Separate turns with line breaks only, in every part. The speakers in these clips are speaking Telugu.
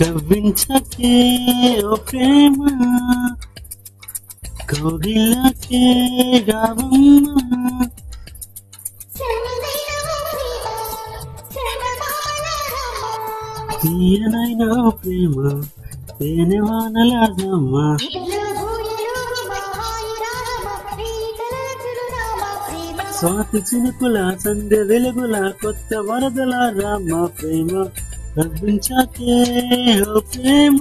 కవ్వించకే ఓ ప్రేమ కౌగిల్లకే రావమ్మ తీయనైనా ప్రేమ తేనె వానలాగమ్మ స్వాతి చినుకుల సంధ్య వెలుగుల కొత్త వరదల రామ ప్రేమ కవ్వించకే ఓ ప్రేమ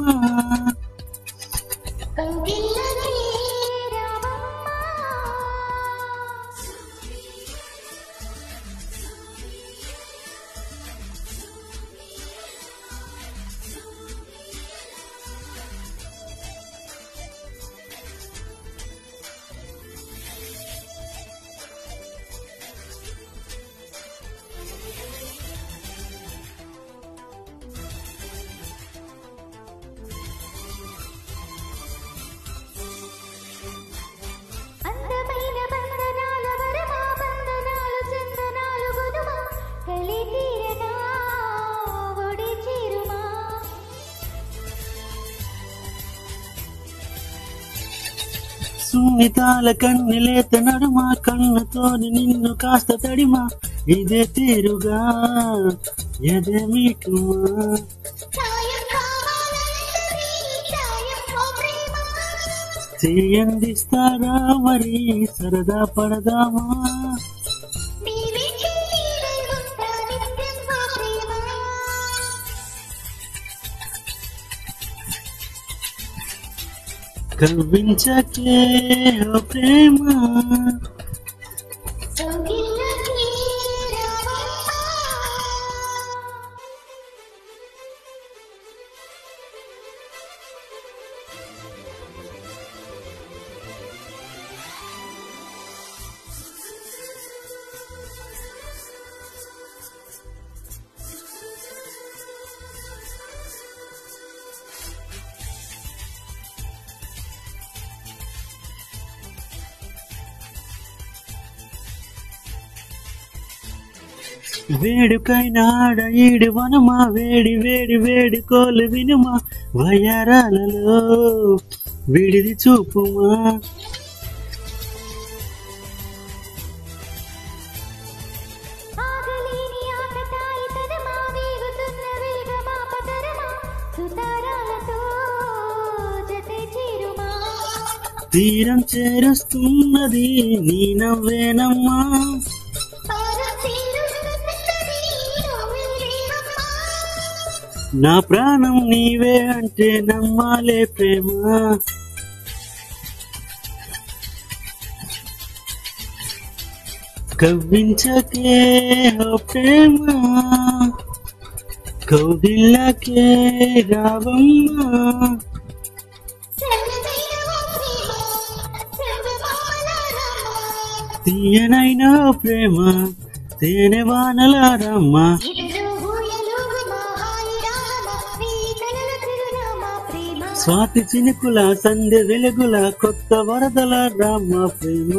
సున్నితాల కన్నెలేత నడుమ కన్నుతోని నిన్ను కాస్త తడిమా ఇదే తీరుగా ఎదే మీటుమా చేయందిస్తారా మరి సరదా పడదామా కవ్వించకే ఓ ప్రేమ వేడుకైనా ఆడ ఈడు వనమా వేడి వేడి వేడి కోలు వినుమా వయ్యారాలలో విడిది చూపుమా తీరం చేరుస్తున్నది నీ నవ్వేనమ్మా నా ప్రాణం నీవే అంటే నమ్మాలే ప్రేమ కవ్వించకే ఓ ప్రేమ కౌగిల్లకే రావమ్మ తీయనైనా ప్రేమ తేనె వానలారమ్మ స్వాతి చినుకుల సంధ్య వెలుగుల కొత్త వరదల రామ ప్రేమ